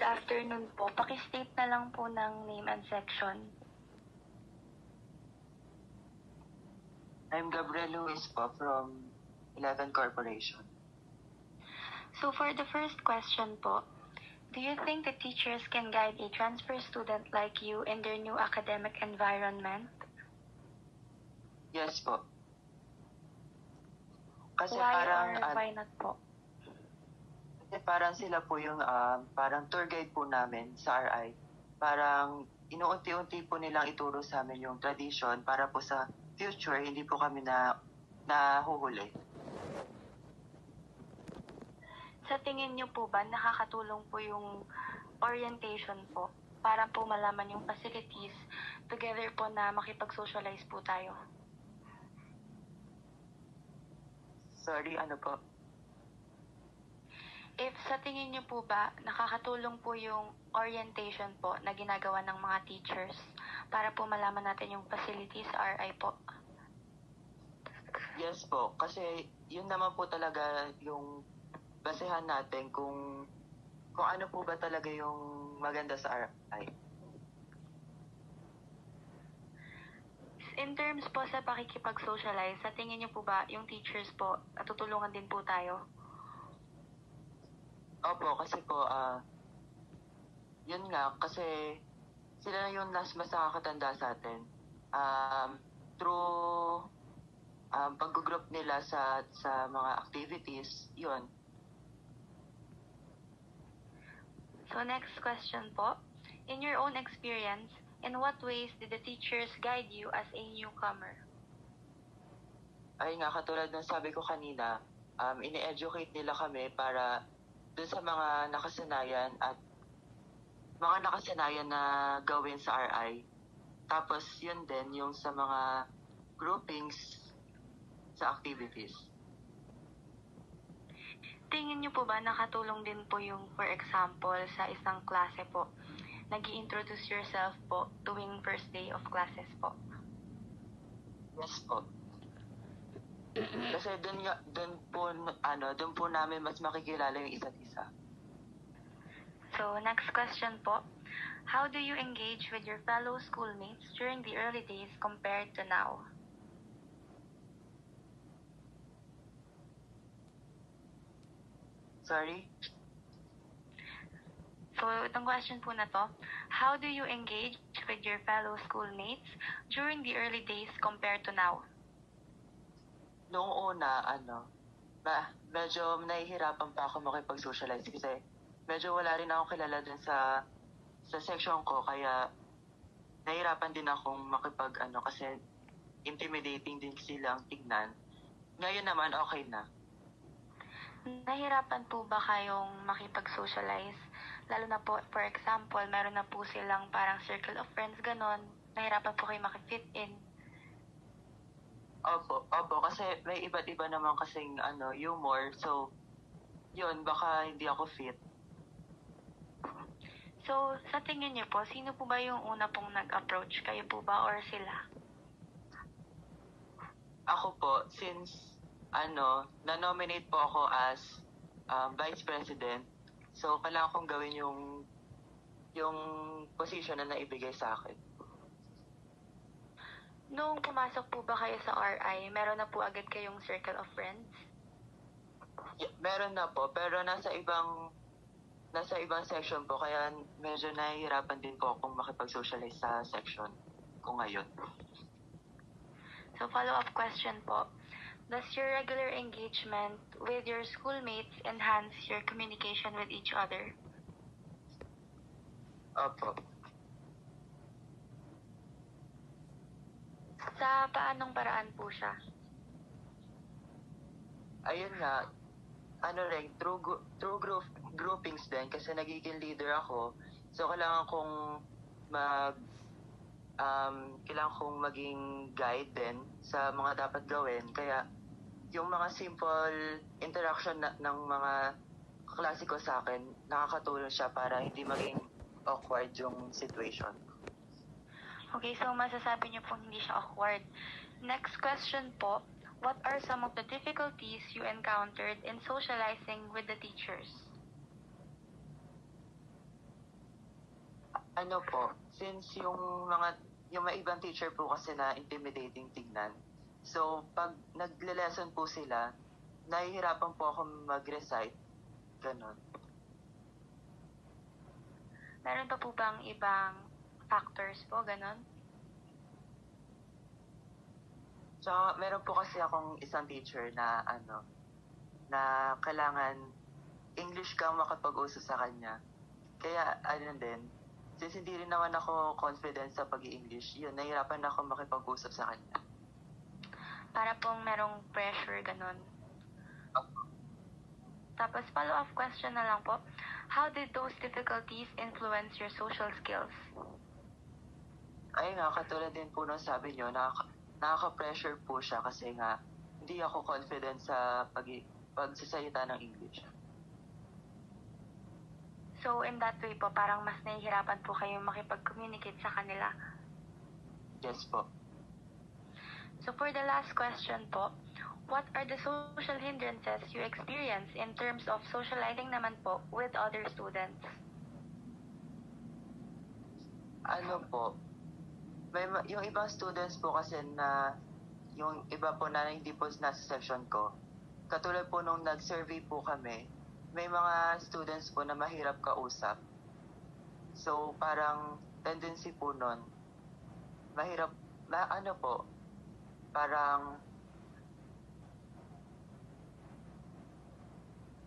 Good afternoon po. Paki-state na lang po ng name and section. I'm Gabriel Luis po from 11 Corporation. So for the first question po, do you think the teachers can guide a transfer student like you in their new academic environment? Yes po. Kasi Why or why not po? Kasi parang sila po yung parang tour guide po namin sa RI. Parang inuunti-unti po nilang ituro sa amin yung tradition para po sa future hindi po kami nahuhuli. Sa tingin niyo po ba nakakatulong po yung orientation po para po malaman yung facilities together po na makipag-socialize po tayo? Sorry, ano po? If sa tingin niyo po ba nakakatulong po yung orientation po na ginagawa ng mga teachers para po malaman natin yung facilities RI po? Yes po, kasi yun naman po talaga yung basehan natin kung ano po ba talaga yung maganda sa RI. In terms po sa pakikipag-socialize, sa tingin niyo po ba yung teachers po natutulungan din po tayo? Opo, kasi po, yun nga, kasi sila na yung mas nakakatanda sa atin. Through pag-group nila sa mga activities, yun. So next question po, in your own experience, in what ways did the teachers guide you as a newcomer? Ay nga, katulad ng sabi ko kanina, ini-educate nila kami para dun sa mga nakasanayan at mga nakasanayan na gawin sa RI. Tapos yun din yung sa mga groupings sa activities. Tingin niyo po ba nakatulong din po yung, for example, sa isang klase po, nag-i-introduce yourself po tuwing first day of classes po? Yes po. Kasi dun po namin mas makikilala yung isa't isa. So next question po, how do you engage with your fellow schoolmates during the early days compared to now? Sorry? So itong question po na to, how do you engage with your fellow schoolmates during the early days compared to now? Noong una, medyo nahihirapan pa ako makipag-socialize kasi medyo wala rin akong kilala dun sa section ko, kaya nahihirapan din akong kasi intimidating din silang tignan. Ngayon naman, okay na. Nahirapan po ba kayong makipag-socialize? Lalo na po, for example, meron na po silang parang circle of friends, ganon. Nahirapan po kayo makifit in? Opo, kasi may iba't iba naman kasing humor. So, yun, baka hindi ako fit. So, sa tingin niyo po, sino po ba yung una pong nag-approach? Kayo po ba or sila? Ako po, since na-nominate po ako as Vice President, so kailangan kong gawin yung position na naibigay sa akin. Noong pumasok po ba kayo sa RI, meron na po agad kayong circle of friends? Yeah, meron na po, pero nasa ibang section po, kaya medyo nahihirapan din po akong makipag-socialize sa section ko ngayon. So follow-up question po, does your regular engagement with your schoolmates enhance your communication with each other? Opo. Sa paanong paraan po siya? Ayun nga, through groupings din, kasi nagiging leader ako, so kailangan kong maging guide din sa mga dapat gawin, kaya yung mga simple interaction ng mga kaklase ko sa akin, nakakatulong siya para hindi maging awkward yung situation. Okay, so masasabi niyo po hindi siya awkward. Next question po, what are some of the difficulties you encountered in socializing with the teachers? ano po, since yung may ibang teacher po kasi na intimidating tignan. So, pag nagle-lesson po sila, nahihirapan po ako mag-recite. Ganon. Meron pa po bang ibang factors po, ganon? So, meron po kasi akong isang teacher na na kailangan English kang makapag-usap sa kanya. Kaya, din, since hindi rin naman ako confident sa pag-i-English, yun, nahihirapan ako makipag-usap sa kanya. Para pong merong pressure, ganon. Tapos, follow-up question na lang po. How did those difficulties influence your social skills? Ay nga, katulad din po nung sabi nyo, nakaka-pressure po siya kasi nga, hindi ako confident sa pagsasalita ng English. So, in that way po, parang mas nahihirapan po kayong makipag-communicate sa kanila. Yes po. So, for the last question po, what are the social hindrances you experience in terms of socializing naman po with other students? Ano po, yung ibang students po kasi na, yung iba po na hindi po nasa section ko, katulad po nung nag-survey po kami, may mga students po na mahirap kausap. So, parang tendency po nun, mahirap,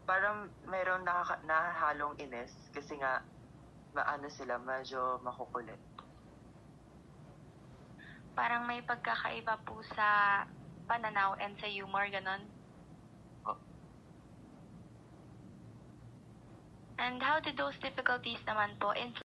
parang meron nahahalong ines kasi nga sila, medyo makukulit. Parang may pagkakaiba po sa pananaw and sa humor, ganon? Oh. And how did those difficulties naman po influence